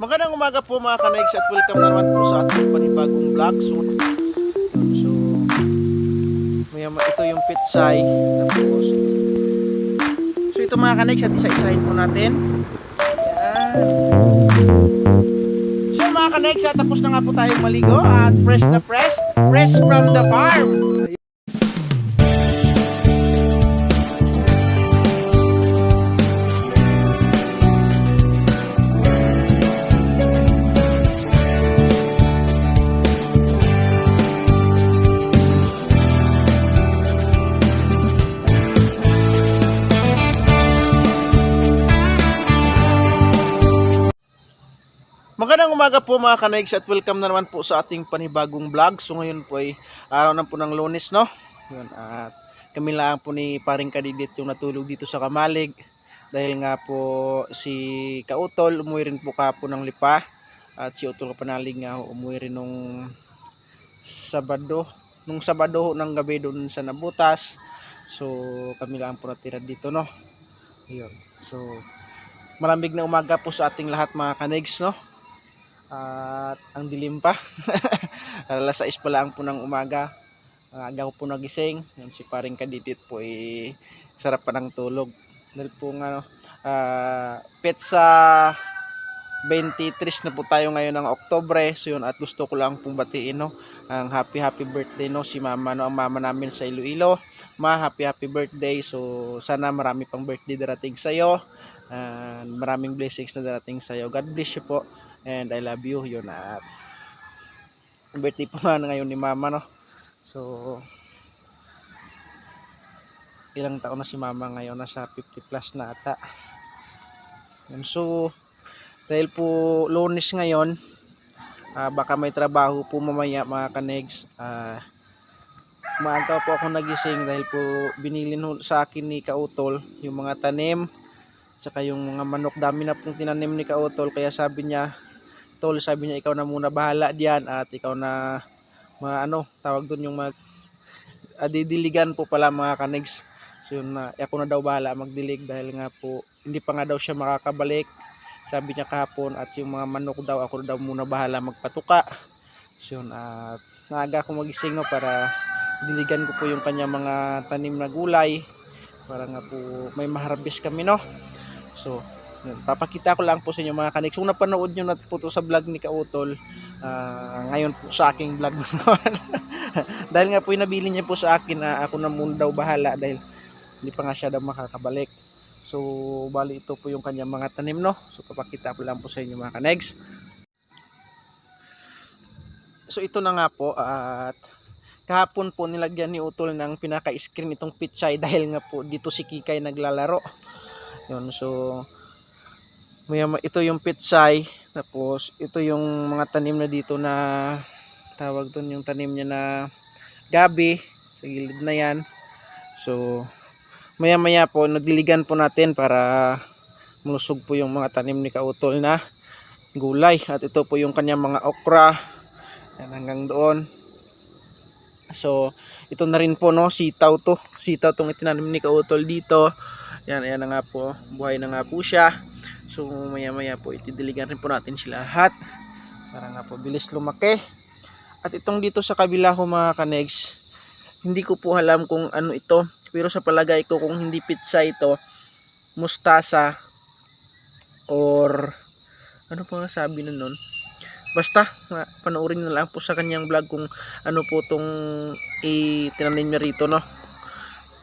Magandang umaga po mga kanaigs at welcome na naman po sa ating panibagong vlog. Ito yung pitsay. So ito mga kanaigs at isa-isahin po natin. Yan. So mga kanaigs at tapos na nga po tayong maligo at fresh na fresh from the farm. Magandang umaga po mga kanaigs at welcome na naman po sa ating panibagong vlog. So ngayon po ay araw na po ng Lunes, no? Yun, at kami lang po ni Paring Kadidit yung natulog dito sa Kamalig. Dahil nga po si Kautol umuwi rin po kapo ng Lipa. At si Utol Kapanalig nga umuwi rin nung Sabado ng gabi doon sa Nabutas. So kami lang po natira dito, no? Yun. So malamig na umaga po sa ating lahat mga kanaigs, no? At ang dilim pa. Alas 6 pa lang po ng umaga. Aga ko po nagising. Yan, si Paring Kadidit po sarap pa ng tulog. Dahil po nga petsa 23 na po tayo ngayon ng Oktubre. So yun, at gusto ko lang pong batiin, no, ang happy birthday, no, si mama, no, ang mama namin sa Iloilo. Happy birthday. So sana marami pang birthday darating sa iyo. Maraming blessings na darating sa iyo. God bless you po. And I love you. Yun, at birthday pa nga ngayon ni mama, no. So ilang taon na si mama ngayon, nasa 50 plus na ata. And so dahil po Lunes ngayon, baka may trabaho po mamaya mga kanaigs. Maaga po ako nagising dahil po binili sa akin ni Kautol yung mga tanim tsaka yung mga manok. Dami na pong tinanim ni Kautol, kaya sabi niya, Tol, sabi niya, ikaw na muna bahala diyan at ikaw na tawag doon yung didiligan po pala mga kanaigs. So yun, ako na daw bahala magdilig dahil nga po hindi pa nga daw siya makakabalik, sabi niya kahapon. At yung mga manok daw, ako daw muna bahala magpatuka. So yun, at naaga ako magising, no, para diligan ko po yung kanya mga tanim na gulay para nga po may maharbis kami, no. So yun, papakita ko lang po sa inyo mga kanaigs. Kung napanood nyo na po to sa vlog ni Kautol, ngayon po sa aking vlog dahil nga po inabili niya po sa akin na ako na muna daw bahala dahil hindi pa nga siya daw makakabalik. So bali ito po yung kanyang mga tanim, no. So papakita ko lang po sa inyo mga kanaigs. So ito na nga po, at kahapon po nilagyan ni Utol ng pinaka-screen itong pitsay dahil nga po dito si Kikay naglalaro. Yun, so ito yung pitsay, tapos ito yung mga tanim na dito na tawag doon, yung tanim niya na gabi sa gilid na yan. So maya po nadiligan po natin para malusog po yung mga tanim ni Kautol na gulay. At ito po yung kanyang mga okra yan, hanggang doon. So ito na rin po, no, sitaw tong itinanim ni Kautol dito. Yan, ayan na nga po, buhay na nga po siya. So maya po itidiligan rin po natin sila lahat para nga po bilis lumaki. At itong dito sa kabila ko mga kanaigs, hindi ko po alam kung ano ito, pero sa palagay ko kung hindi pizza ito, mustasa or ano pa sabi na nun. Basta panoorin na lang po sa kanyang vlog kung ano po itong itinanim niya rito, no,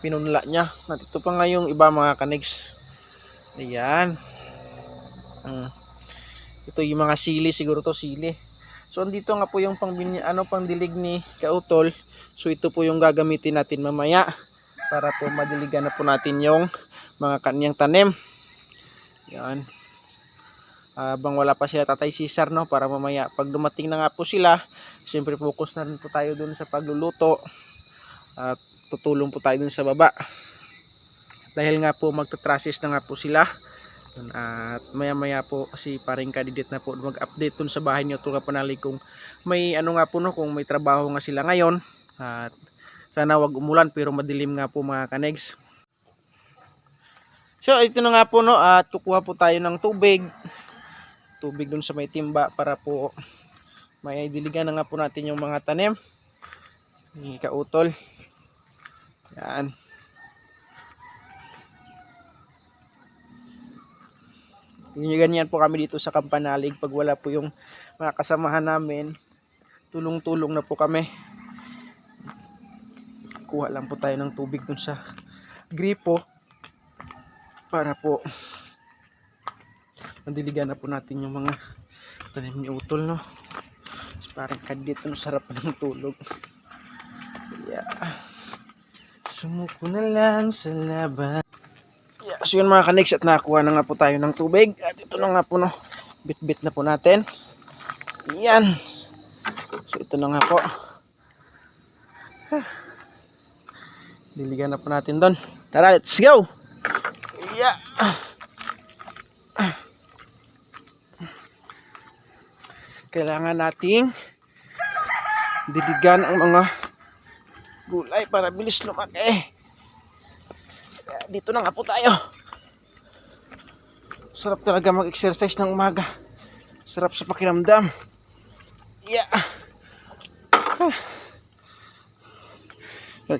pinunla niya. At ito pa nga yung iba mga kanaigs. Ayan. Ito yung mga sili, siguro to sili. So andito nga po yung pangdilig ni Kautol. So ito po yung gagamitin natin mamaya para po madiligan na po natin yung mga kanyang tanim. Yan. Habang wala pa sila Tatay Cesar, no, para mamaya pag dumating na nga po sila, siyempre focus na rin po tayo dun sa pagluluto at tutulong po tayo dun sa baba dahil nga po magtatrasis na nga po sila. At maya po si Paring Kadidit na po mag-update dun sa bahay niyo, Utol Kapanalig, kung may nga po, no, kung may trabaho nga sila ngayon. At sana wag umulan pero madilim nga po mga kanaigs. So ito na nga po, no, at kukuha po tayo ng tubig tubig dun sa may timba para po may diligan na nga po natin yung mga tanim ni Kautol. Yan. Ganyan po kami dito sa Kampanalig. Pag wala po yung mga kasamahan namin, tulong-tulong na po kami. Kuha lang po tayo ng tubig dun sa gripo para po mandiligan na po natin yung mga tanim ni Utol, no? Parang kadit, no? Sarap ng tulog. Yeah. Sumuko na lang sa laban. Yeah. So yun mga kaniks, at nakakuha na nga po tayo ng tubig. At ito na nga po, no? Bit-bit na po natin. Yan. So ito na nga po. Diligan na po natin doon. Tara, let's go! Yeah. Kailangan nating diligan ang mga gulay para bilis lumaki. Dito na nga po tayo. Sarap talaga mag-exercise ng umaga. Sarap sa pakiramdam. Yeah.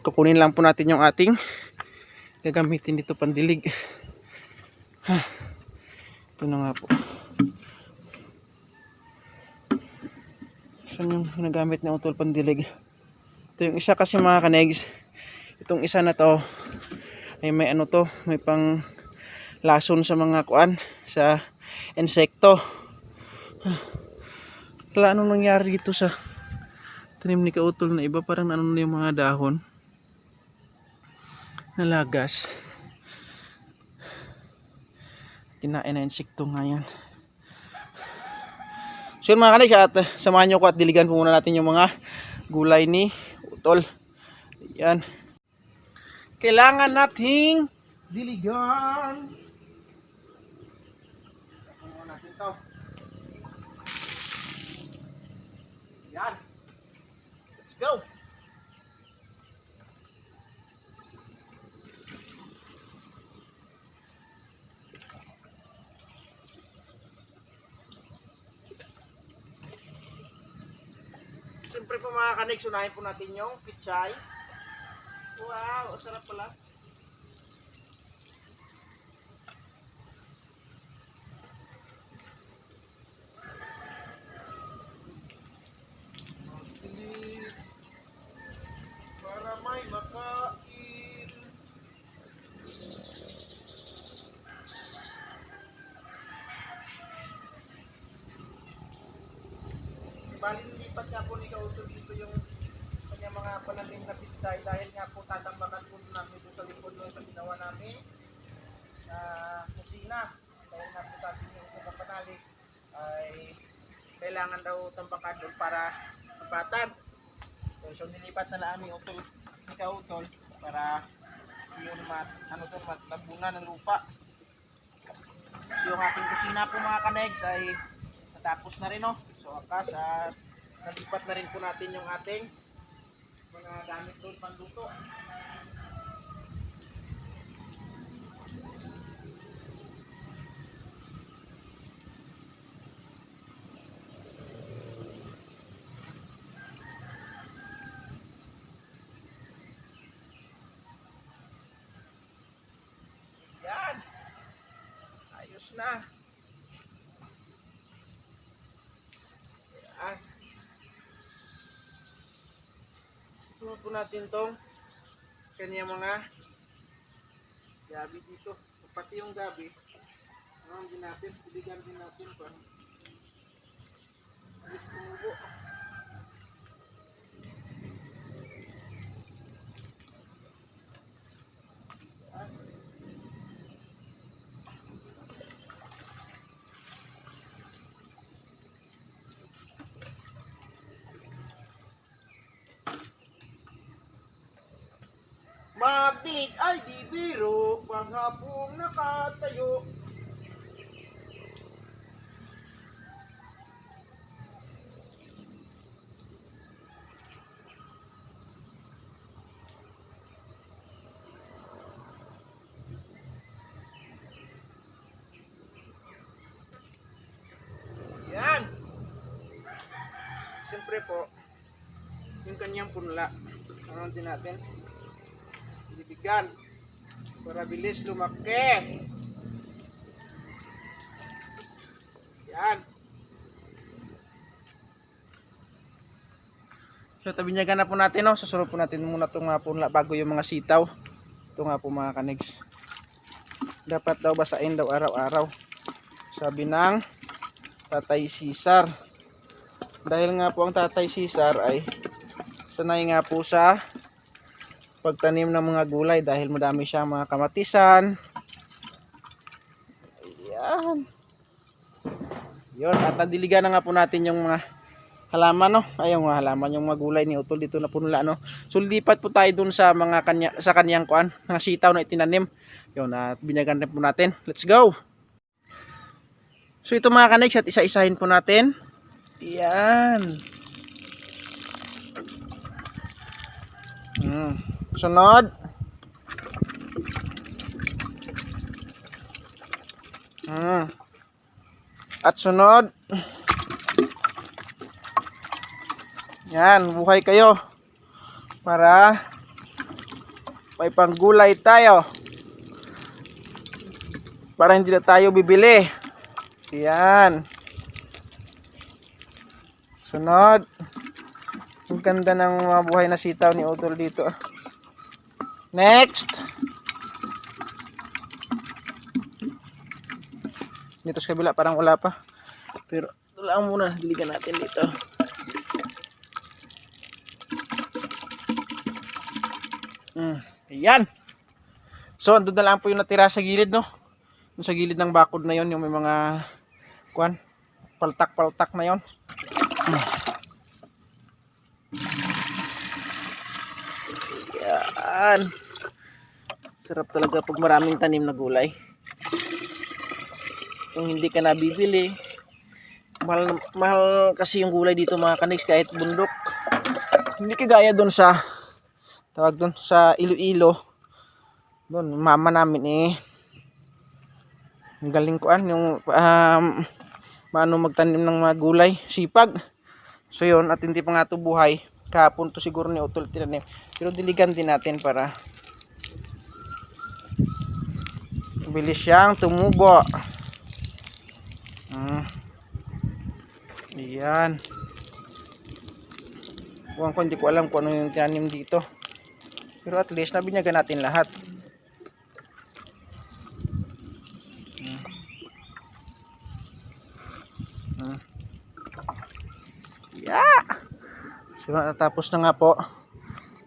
Kukunin lang po natin yung ating gagamitin dito pandilig. Ito na nga po. Saan yung ginagamit ni Utol pandilig? Ito yung isa kasi mga kanegs. Itong isa na to ay may ano to, may pang lason sa mga kuan, sa insekto. Wala anong nangyari dito sa tanim ni Kautol na iba, parang ano na yung mga dahon nalagas. Kinain na insekto nga yan. So yun mga kanegs, at samahan nyo ko at diligan po muna natin yung mga gulay ni Utol. Yan. Kailangan nating diligan. Tapos natin to. Yan. Let's go. Siyempre po mga kanegs, unahin po natin yung pichay. Wow, sarap pala. Para may makain. Bali nilipat nga po ni Kautol dito yung kanya mga pananim na pitsay dahil nga po tatambakan po namin doon sa likod ng sa ginawa namin na kusina. Dahil nga po sabi niyo sa Kampanalig ay kailangan daw tambakan doon para mapatag. So nilipat na namin Utol ni Kautol para yung tabunan ng lupa. Yung ating kusina po mga kanegs ay natapos na rin, no? So akas at nalipat na rin po natin yung ating mga gamit doon panluto. Yan. Ayos na. Yan. Ito po natin tong kanya mga gabi dito. Pati yung gabi. Ano din natin? Piligan din natin para alis tumubo. Magdilig ay di biro, paghapong nakatayo. po yung kanyang punla. Ano din natin? Diligan para bilis lumaki. Yan. So tabinyagan na po natin, no? Susunod po natin muna itong punla bago yung mga sitaw. Ito nga po mga kanigs. Dapat daw basahin daw araw-araw. Sabi ng Tatay Cesar. Dahil nga po ang Tatay Cesar ay sanay nga po sa pagtanim ng mga gulay dahil madami siyang mga kamatisan. Ayan. Yun, at nadiligan na nga po natin yung mga halaman, no? Ayun nga halaman yung mga gulay ni Utol dito na punla, no? So lipat po tayo dun sa mga kanyang kuan, mga sitaw na itinanim. Yun, at binyagan na po natin. Let's go. So ito mga kanigs, at isa-isahin po natin. Yan. Sunod. At sunod. Yan, buhay kayo. Para may panggulay tayo. Para hindi na tayo bibili. Yan. Sunod. Ang ganda ng mga buhay na sitaw ni Utol dito. Next. Dito sa kabila parang wala pa. Pero ito lang muna. Diligan natin dito. Ayan. So andun na lang po yung natira sa gilid, no? Yung sa gilid ng bakod na yon, yung may mga kuan, paltak-paltak na yon. Yan. Sarap talaga pag maraming tanim na gulay. Kung hindi ka nabibili, mahal kasi yung gulay dito mga kanigs kahit bundok. Hindi kagaya doon sa tawag doon sa Iloilo. Doon mama namin ang galing kuan yung paano magtanim ng mga gulay, sipag. So yun, at hindi pa nga ito buhay. Kahapon to siguro ni Utol tinanim. Pero diligan din natin para bilis siyang tumubo. Ayan. Hindi ko alam kung ano yung tinanim dito. Pero at least nabinyagan natin lahat. Yeah. So natapos na nga po.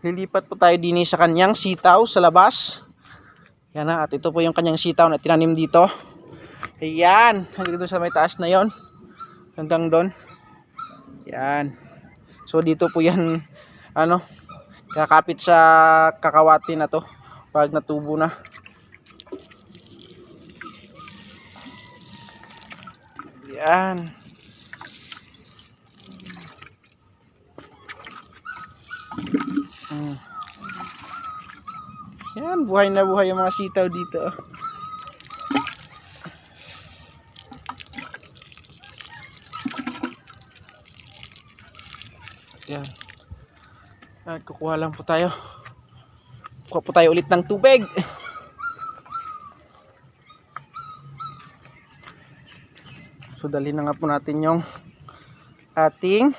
Lilipat po tayo din sa kanyang sitaw sa labas. Yan na, at ito po yung kanyang sitaw na tinanim dito. Ayan, hanggang doon sa may taas na yon. Hanggang doon. Yan. So dito po yan kakapit sa kakawati na to pag natubo na. Yan. Yan, buhay na buhay yung mga sitaw dito. Yan. At kukuha lang po tayo. Kukuha po tayo ulit ng tubig. So dali na nga po natin yung ating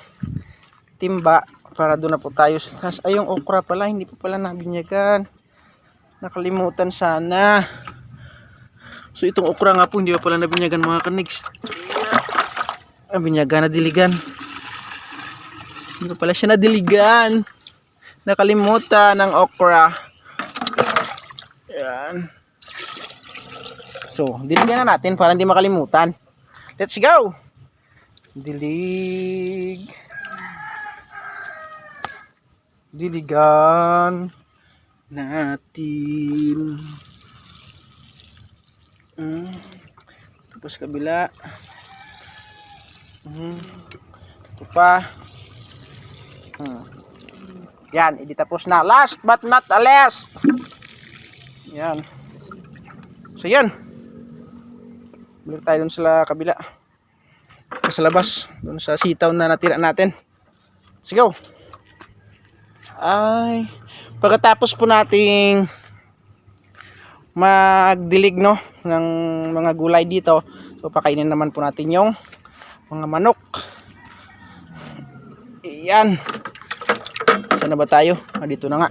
timba para doon na po tayo. Ay, yung okra pala, hindi pa pala nabinyagan. Nakalimutan sana. So itong okra nga po, hindi pa pala nabinyagan mga kanigs. Binyagan na diligan. Hindi pala siya nadiligan. Nakalimutan ng okra. Ayan. So, diligan na natin para hindi makalimutan. Let's go! Dilig. Diligan natin. Tapos kabila. Ito pa. Yan, hindi tapos na. Last but not the least. Yan. So yan. Balik tayo dun sa kabila. Sa labas. Dun sa sitaw na natira natin. Let's go. Ay, pagkatapos po nating magdilig no ng mga gulay dito, so pakainin naman po natin yung mga manok. Iyan. Saan na ba tayo? Dito na nga.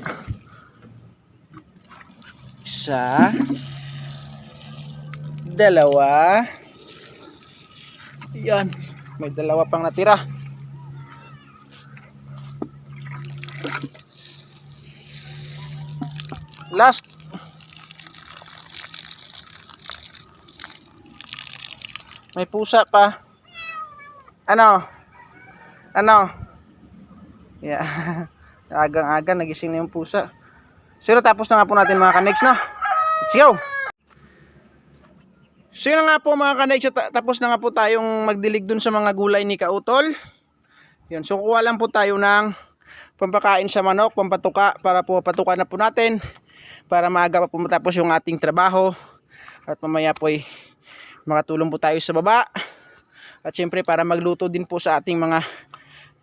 Isa, dalawa. Iyan. May dalawa pang natira. Last. May pusa pa. Ano? Yeah. Agang-aga nagising na yung pusa. So tapos na nga po natin mga kanex, no? Let's go. So yun na nga po mga kanex, tapos na nga po tayong magdilig dun sa mga gulay ni Kautol. Yun, so kuha lang po tayo ng pampakain sa manok, pampatuka, para po patuka na po natin para maaga pa po matapos yung ating trabaho. At mamaya po ay makatulong po tayo sa baba. At syempre para magluto din po sa ating mga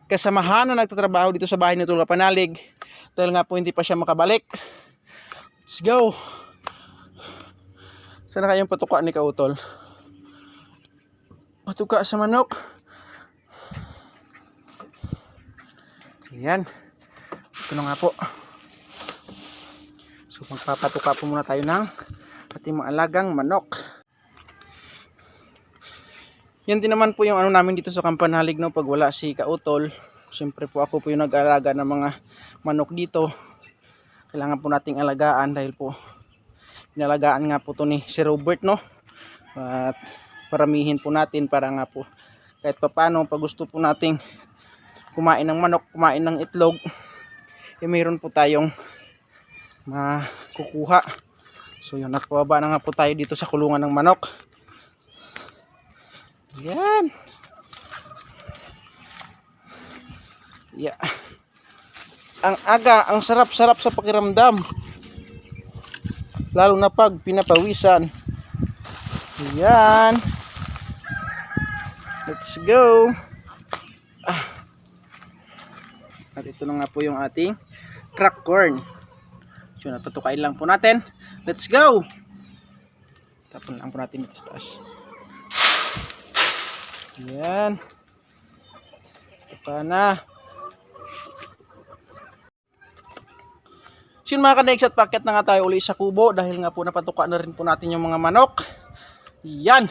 kasamahan na nagtatrabaho dito sa bahay ni Utol Kapanalig. Dahil nga po hindi pa siya makabalik. Let's go. Saan na kayong patuka ni Kautol? Patuka sa manok. Ayan. Ito na nga po. So magpapatuka po muna tayo ng ating mga alagang manok. Yan din naman po yung ano namin dito sa Kapanalig, no, pag wala si Kautol. Siyempre po ako po yung nag-alaga ng mga manok dito. Kailangan po nating alagaan dahil po inalagaan nga po to ni si Robert, no. At paramihin po natin para nga po kahit papaano pag gusto po nating kumain ng manok, kumain ng itlog, eh mayroon po tayong makukuha. So yun, nakababa na nga po tayo dito sa kulungan ng manok. Yan. Yeah. Ang aga, ang sarap-sarap sa pakiramdam. Lalo na pag pinapawisan. Yan. Let's go. At ito na nga po yung ating crack corn. So napatukain lang po natin. Let's go. Tapon lang po natin ito sa taas. Yan. Tuka na. So yun mga kanex, at packet na nga tayo uli sa kubo dahil nga po napatuka na rin po natin yung mga manok. Yan.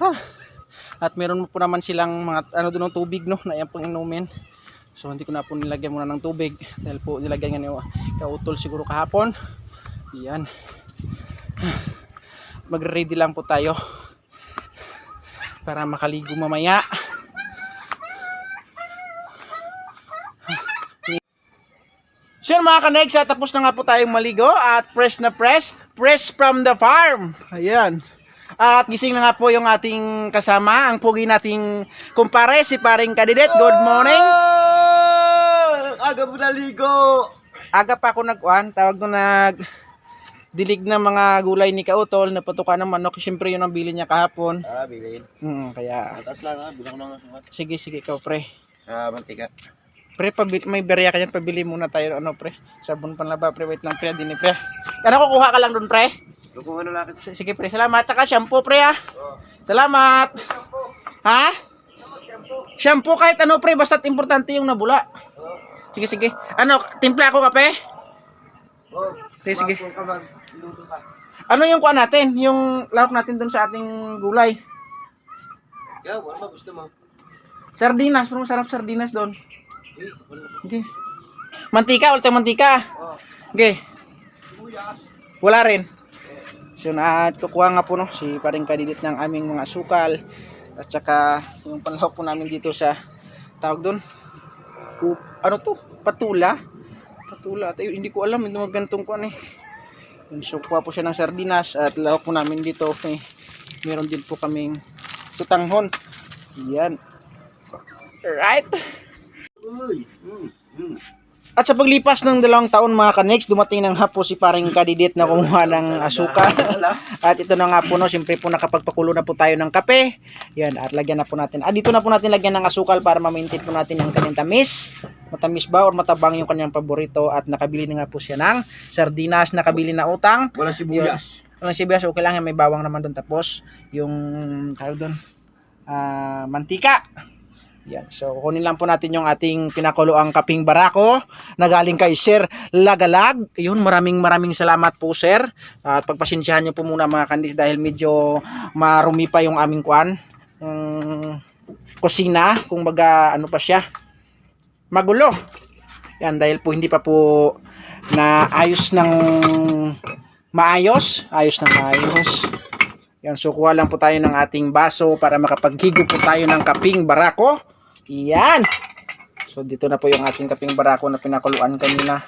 Ha. At meron po naman silang mga ano doon ng tubig, no, na yan pong inumin. So hindi ko na po nilagyan muna ng tubig dahil po nilagyan nga ni Kautol siguro kahapon. Yan. Mag-ready lang po tayo para makaligo mamaya. So yun mga kanex, tapos na nga po tayong maligo at fresh na fresh from the farm. Ayan. At gising na nga po yung ating kasama, ang pugi nating kumpare, si paring Kadidet. Good morning. Aga mo naligo. Aga pa ako tawag doon dilig ng mga gulay ni Kautol, napatuka ng manok. Siyempre yun ang bili niya kahapon. Bilhin. Kaya Matas lang bilang ko lang. sige ikaw pre. Mantika. Pre, may berya ka dyan, pabili muna tayo pre. Sabon panlaba pre, wait lang pre, din pre. Ano kukuha ka lang doon pre? Kukuha na lang. Sige pre, salamat. Tsaka shampoo pre Salamat. Ha? Shampoo kahit ano pre, basta't importante yung nabula. Sige. Ano, timpla ako kape? Sige. Ano yung kuha natin? Yung lahok natin doon sa ating gulay. Wala ba gusto mo? Sardinas, pero masarap sardinas doon. Okay. Mantika, wala tayong mantika. Okay. Wala rin. So kukuha nga po si paring Kadidet ng aming mga sukal at saka yung panlahok po namin dito sa tawag doon. Ano to? Patula. At hindi ko alam yung mga ganitong kuan So kuha po siya ng sardinas at lahok po namin dito. Meron din po kaming sutanghon. Yan. Right. At sa paglipas ng 2 taon mga ka-next, dumating ng hapo si paring Kadidit na kumuha ng asukal. At ito na nga po, no, siyempre po nakapagpakulo na po tayo ng kape. Yan, at lagyan na po natin. Dito na po natin lagyan ng asukal para ma-maintain po natin yung kanyang tamis. Matamis ba or matabang yung kanyang paborito. At nakabili na nga po siya ng sardinas, nakabili na utang. Wala sibuyas. Walang sibuyas, okay lang yan, may bawang naman doon. Tapos, yung tawag doon, mantika. Yan. So, kunin lang po natin yung ating pinakuloang kaping barako na galing kay Sir Lagalag. Yun, maraming salamat po, Sir. At pagpasensyahan nyo po muna mga kandis dahil medyo marumi pa yung aming kusina. Kung baga, ano pa siya, magulo. Yan, dahil po hindi pa po na ayos ng maayos. Yan, so kuha lang po tayo ng ating baso para makapaghigo po tayo ng kaping barako. Yan. So dito na po yung ating kaping barako na pinakuluan kanina.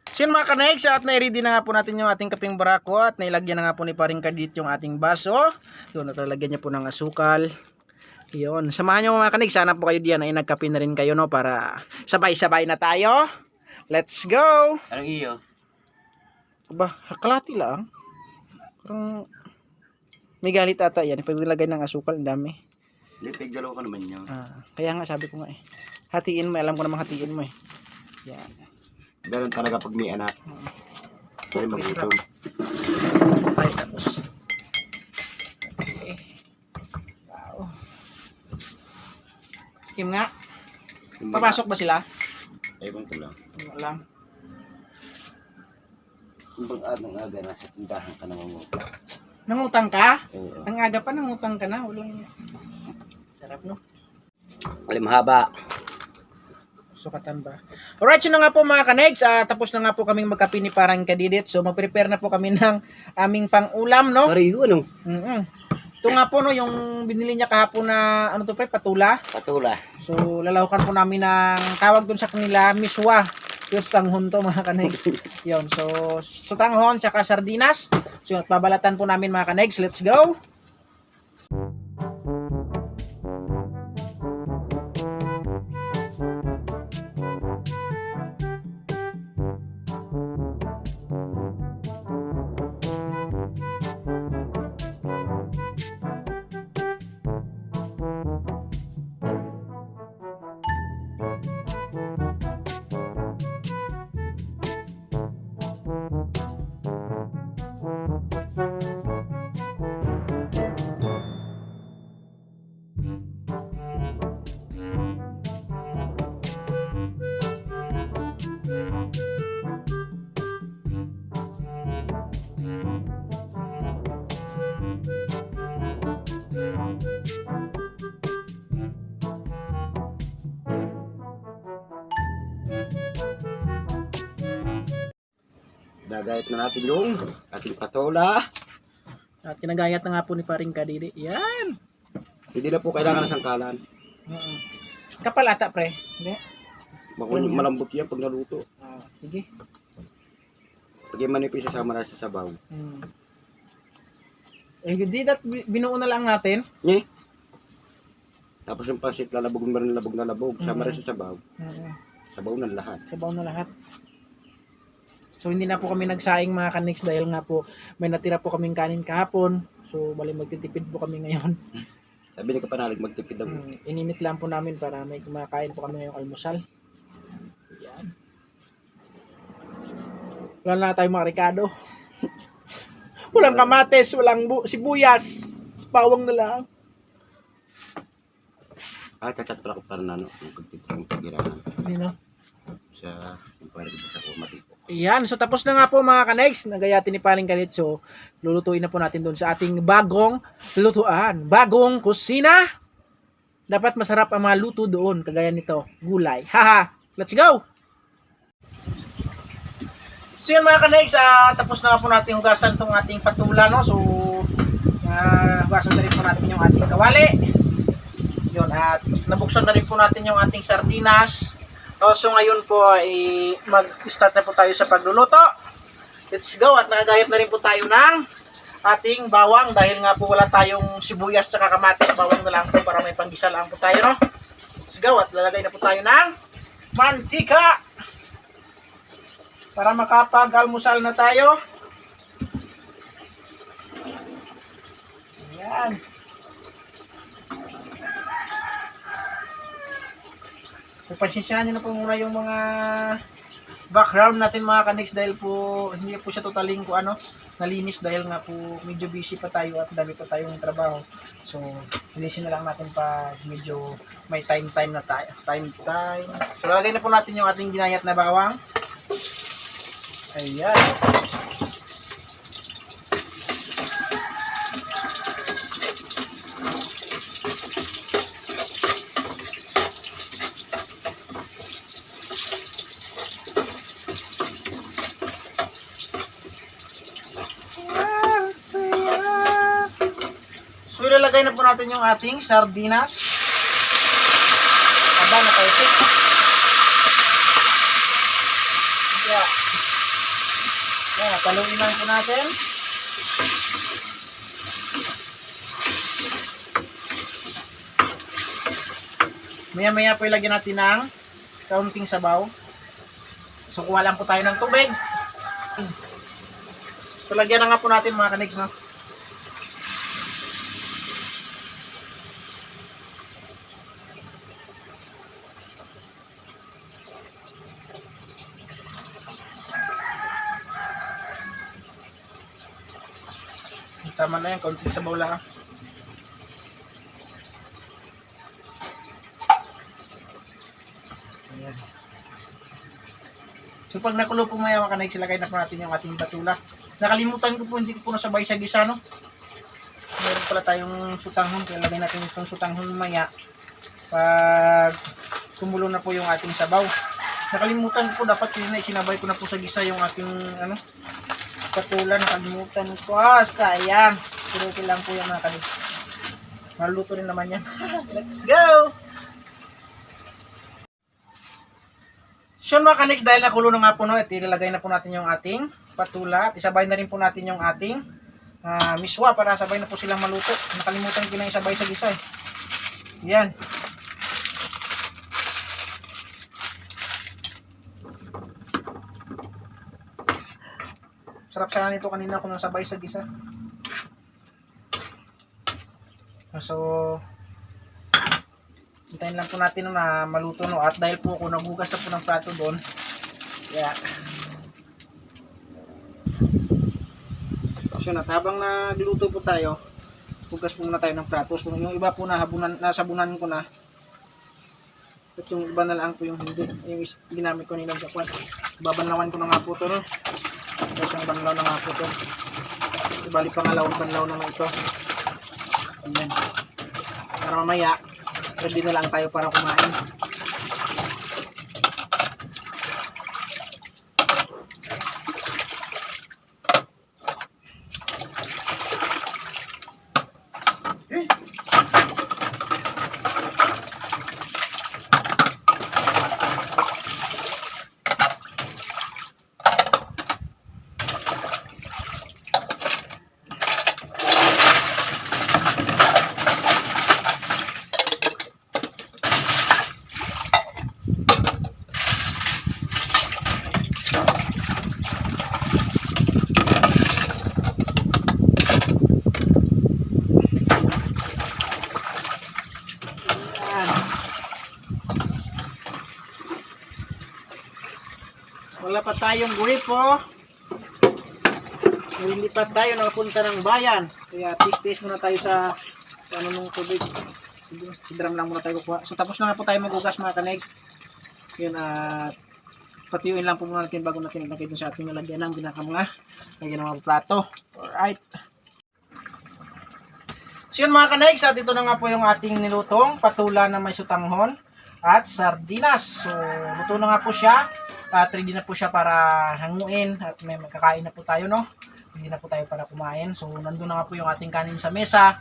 So yun mga ka-next, at na-ready na nga po natin yung ating kaping barako at nailagyan na nga po ni paring Kadit yung ating baso. Yun, at nalagyan niya po ng asukal. Yun, samahan nyo mga ka-next, sana po kayo diyan ay nagkape na rin kayo, no, para sabay-sabay na tayo. Let's go! Anong iyo? Aba, kalati lang. Parang may galit ata yan. Pag nilagay ng asukal, ang dami. Lipig, dalawa ka naman yun. Kaya nga sabi ko nga eh. Hatiin mo, alam ko namang hatiin mo eh. Yan. Ganun talaga pag may anak. Pwede magutom. Ay, tapos. Okay. Wow. Kim nga. Papasok ba sila? Ewan ko lang. Ano lang. Kung aga nasa tindahan ka nangungutang. Nangutang ka? Oo. Ang aga pa nangutang ka na. Walang. Sarap no? Alin mahaba. Sukatan ba? Alright, yun na nga po mga ka-next. Tapos na nga po kaming magkape ni parang Kadidit. So mag-prepare na po kami ng aming pang-ulam, no? Pariho, ano? Ito nga po, no, yung binili niya kahapon na, ano to pre, patula. Patula. So lalahukan po namin ng tawag dun sa kanila, miswa. Yung tanghon to mga ka-next. Yun, so tanghon, tsaka sardinas. So yun, pabalatan po namin mga ka-next. Let's go! Dagayat na natin yung ating patola. At kinagayat na nga po ni paring Kadidit. Yan! Hindi na po kailangan ng sangkalan. Kapal ata pre. Hindi? Malambot yan pag naluto. Sige. Pag yung manipis sa mara sa sabaw. Hindi dat binuo na lang natin. Nye. Tapos yung pansit lalabog mo rin labog na labog. Sama rin sa sabaw. Sabaw na lahat. Sabaw na lahat. So hindi na po kami nagsaing mga ka-next dahil nga po may natira po kaming kanin kahapon. So bali magtitipid po kami ngayon. Sabi ni Kapanalig magtipid daw. Ininit lang po namin para may kumakain po kami ngayong almusal. Yan. Wala na tayong mga Ricardo. Walang kamates, walang sibuyas. Bawang na lang. Kachat pala ko para na no. Magtitipid ng pagirahan. Ano? Sa yung pwede sa kumati po. Yan, so tapos na nga po mga ka-next, nagayatin ni Paring Kadit. So lulutuin na po natin doon sa ating bagong lutuan, bagong kusina. Dapat masarap ang mga luto doon, kagaya nito, gulay. Haha, let's go! So yan mga ka-next, tapos na nga po natin hugasan itong ating patula, no? So hugasan na rin po natin yung ating kawali. Yun, at nabuksan na rin po natin yung ating sardinas. So ngayon po ay mag-start na po tayo sa pagluluto. Let's go, at nakagayat na rin po tayo ng ating bawang dahil nga po wala tayong sibuyas at kamatis. Bawang na lang po para may panggisa lang po tayo, no? Let's go, at lalagay na po tayo ng mantika para makapag-almusal na tayo. Ayan. Pagsisyahan nyo na po muna yung mga background natin mga kaniks dahil po hindi po siya totaling nalinis dahil nga po medyo busy pa tayo at dami pa tayong trabaho. So, linisin na lang natin pa medyo may time na tayo. Time. So, lagay na po natin yung ating ginayat na bawang. Ayan. So, ilalagay na po natin yung ating sardinas. Aba, nakaisip. Yeah. Yan, paluin lang po natin. Maya-maya po ilagyan natin ng kaunting sabaw. So, kuha lang po tayo ng tubig. So, lagyan na nga po natin mga kanigs, no? Tama na yan, kaunting sabaw lang. Ayan. So pag nakulo po maya mga kanaig, silagay na po natin yung ating batula. Nakalimutan ko po, hindi ko po nasabay sa gisa, no? Meron pala tayong sutanghon, kaya lagay natin itong sutanghon maya pag kumulo na po yung ating sabaw. Nakalimutan ko, dapat sinabay ko na po sa gisa yung ating patula, nakalimutan ko. Sayang. Surutin lang po yan mga kanaig. Maluto rin naman yan. Let's go! So mga kaniks, dahil nakulo na nga po, no, ilalagay na po natin yung ating patula at isabay na rin po natin yung ating miswa para sabay na po silang maluto. Nakalimutan ko na isabay sa gisa eh. Yan. Sarap sana nito, kanina ko nasabay sa gisa. So hintayin lang po natin na maluto, no, at dahil po ako naghugas na po ng plato doon, kaya so habang nagluto po tayo, hugas po muna tayo ng plato. So yung iba po nasabunan ko na, at yung iba na lang po yung hindi, yung ginamit ko nilang jakwan. Babanlawan ko na nga po ito, no? Isang banlaw na nga po ito, ibalik pangalawang banlaw naman ito. Ayan, para mamaya ready na lang tayo para kumain. Wala pa tayong gripo. Hindi pa tayo nakapunta ng bayan. Kaya tis-tis muna tayo sa ano nung tubig. Drum lang muna tayo kukuha. So tapos na nga po tayo magugas mga kanig. Yun, patiyuin lang po muna natin bago natin ilagay dun sa ating nalagyan ng ginakamanga. Lagyan ng mga plato. Alright. So yun mga kanig, sa dito na nga po yung ating nilutong patula na may sutanghon at sardinas. So luto na nga po siya. At ready na po siya para hanguin at may magkakain na po tayo, no? Ready na po tayo para kumain. So nandun na nga po yung ating kanin sa mesa.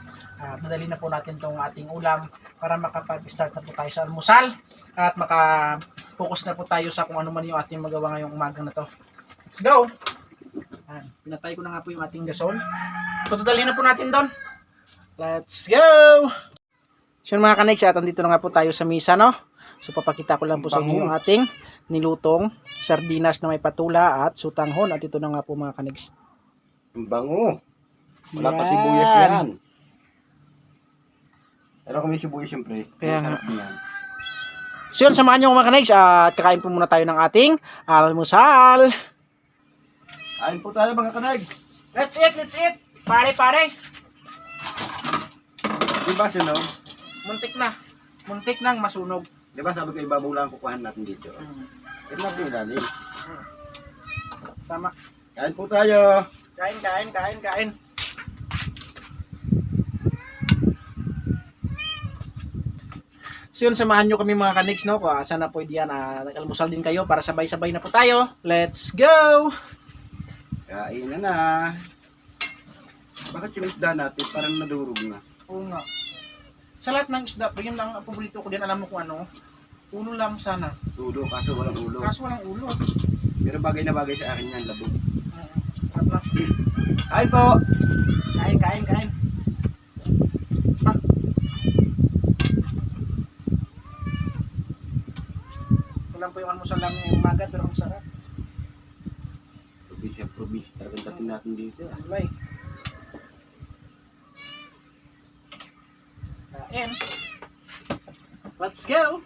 Dadali na po natin tong ating ulam para makapag-start na po tayo sa almusal at maka-focus na po tayo sa kung ano man yung ating magawa ngayong umagang na to. Let's go! Pinatay ko na nga po yung ating gasol. So dadalhin na po natin doon. Let's go! So mga kaniks, at andito na nga po tayo sa misa, no? So papakita ko lang po sa inyo yung ating nilutong sardinas na may patula at sutanghon. At ito na nga po mga kanigs. Ang bango. Wala pa Yan. sibuyas yan. Pero kung may sibuyas siyempre, Kaya nga. masarap din yan. So yun, samahan nyo mga kanigs at kakain po muna tayo ng ating almusal. Kain po tayo mga kanay. Let's eat. Pare. Diba sunog? Muntik nang masunog. Diba sabi ko ibabaw lang kukuhan natin dito. Ito natin yung ilalim. Tama. Kain po tayo. Kain. So yun, samahan nyo kami mga kanigs, no? Kung sana po diyan, nag-almusal din kayo para sabay-sabay na po tayo. Let's go! Kain na. Bakit yung isda natin parang nadurog na? Oo nga. Sa lahat ng isda, yun lang ang paborito ko din. Alam mo kung ano? Ulo lang sana. Ulo, kaso walang ulo. Kaso walang ulo. Pero bagay na bagay sa akin yan, labog. Sarap lang. Kain po! Kain. Ah. Ito lang po yung almusal lang yung umaga, pero ang sarap. Probinsya. Talagang dating natin dito. Alay. Kain. Let's go!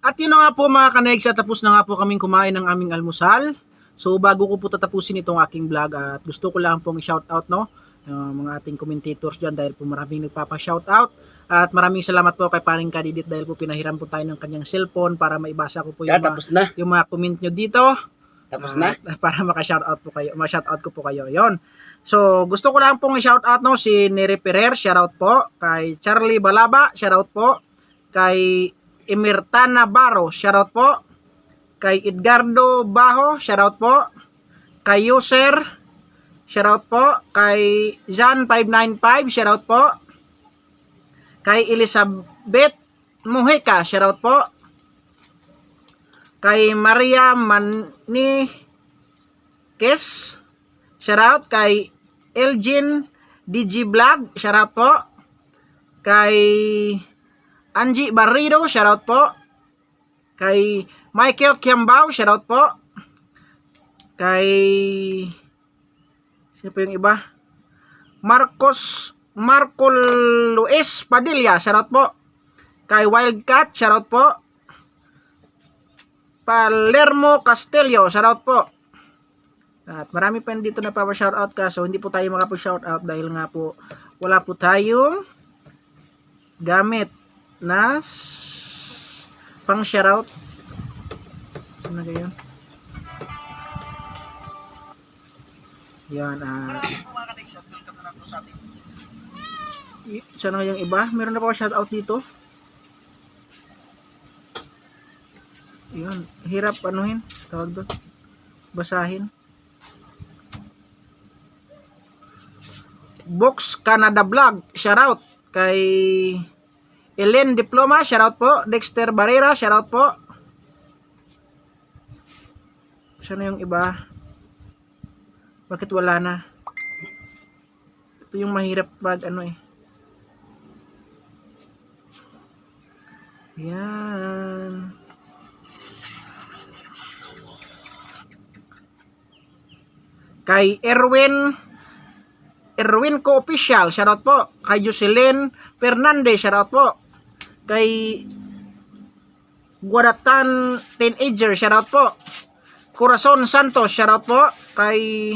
At yun na nga po mga kanegs, tapos na nga po kaming kumain ng aming almusal. So bago ko po tatapusin itong aking vlog at gusto ko lang pong i-shoutout mga ating commentators dyan dahil po maraming nagpapa-shoutout. At maraming salamat po kay Paring Kadidit dahil po pinahiram po tayo ng kanyang cellphone para maibasa ko po Tapos na. yung mga comment nyo dito. Tapos na. Para maka-shoutout po kayo, ma-shoutout ko po kayo. Yon. So gusto ko lang pong i-shoutout si Neri Ferrer, shoutout po. Kay Charlie Balaba, shoutout po. Kay Emirtana Baro, shoutout po. Kay Edgardo Baho, shoutout po. Kay User, shoutout po. Kay Jan595, shoutout po. Kay Elizabeth Mujica, shoutout po. Kay Maria Manikes, shoutout. Kay Elgin DG Vlog, shoutout po. Kay Angie Barrido, shoutout po. Kay Michael Kiambao, shoutout po. Kay sino po yung iba? Marco Luis Padilla, shoutout po. Kay Wildcat, shoutout po. Palermo Castelio, shoutout po. At marami pa dito na pa-shoutout ka, so hindi po tayo makapag-shoutout dahil nga po wala po tayong gamit na pang shoutout. Ano na yun? Yan. Sana yung iba? Meron na pa ako shoutout dito. Yun. Hirap anuhin. Tawag doon. Basahin. Box Canada Vlog. Shoutout. Kay Ellen Diploma, shoutout po. Dexter Barrera, shoutout po. Sana yung iba? Bakit wala na? Ito yung mahirap pag ano eh. Yan. Kay Erwin ko official, shoutout po. Kay Jocelyn Fernandez, shoutout po. Kay Guadatan Teenager, shoutout po. Corazon Santos, shoutout po. Kay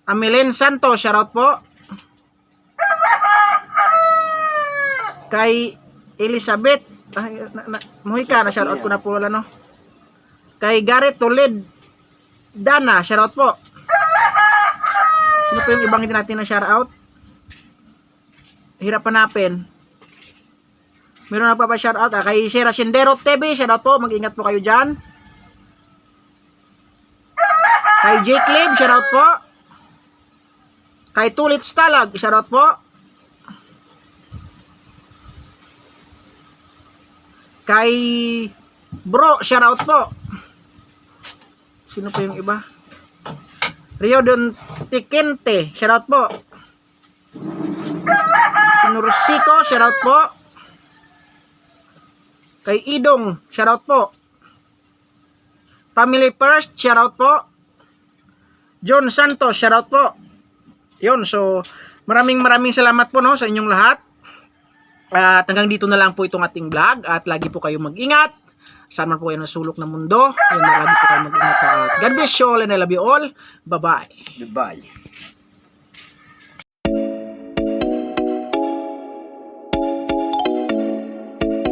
Amelin Santos, shoutout po. Kay Elizabeth Mujica, na shoutout ko na po wala no. Kay Garrett Tulid Dana, shoutout po. Sino po yung ibang hindi natin na shoutout? Hirap hanapin. Meron na pa shoutout kay Sierra Sendero TV, shoutout po. Mag-ingat po kayo dyan. Kay Jake Lib, shoutout po. Kay Tulit Stalag, shoutout po. Kay Bro, shoutout po. Sino po yung iba? Rio Don Tikente, shoutout po. Sinursico, shoutout po. Kay Idong, shoutout po. Family First, shoutout po. John Santos, shoutout po. Yun, so maraming salamat po no sa inyong lahat. At hanggang dito na lang po itong ating vlog at lagi po kayo mag-ingat. Saan man po kayo nasulok ng mundo, ay lagi po kayo mag-ingat. God bless you all and I love you all. Bye-bye. Goodbye.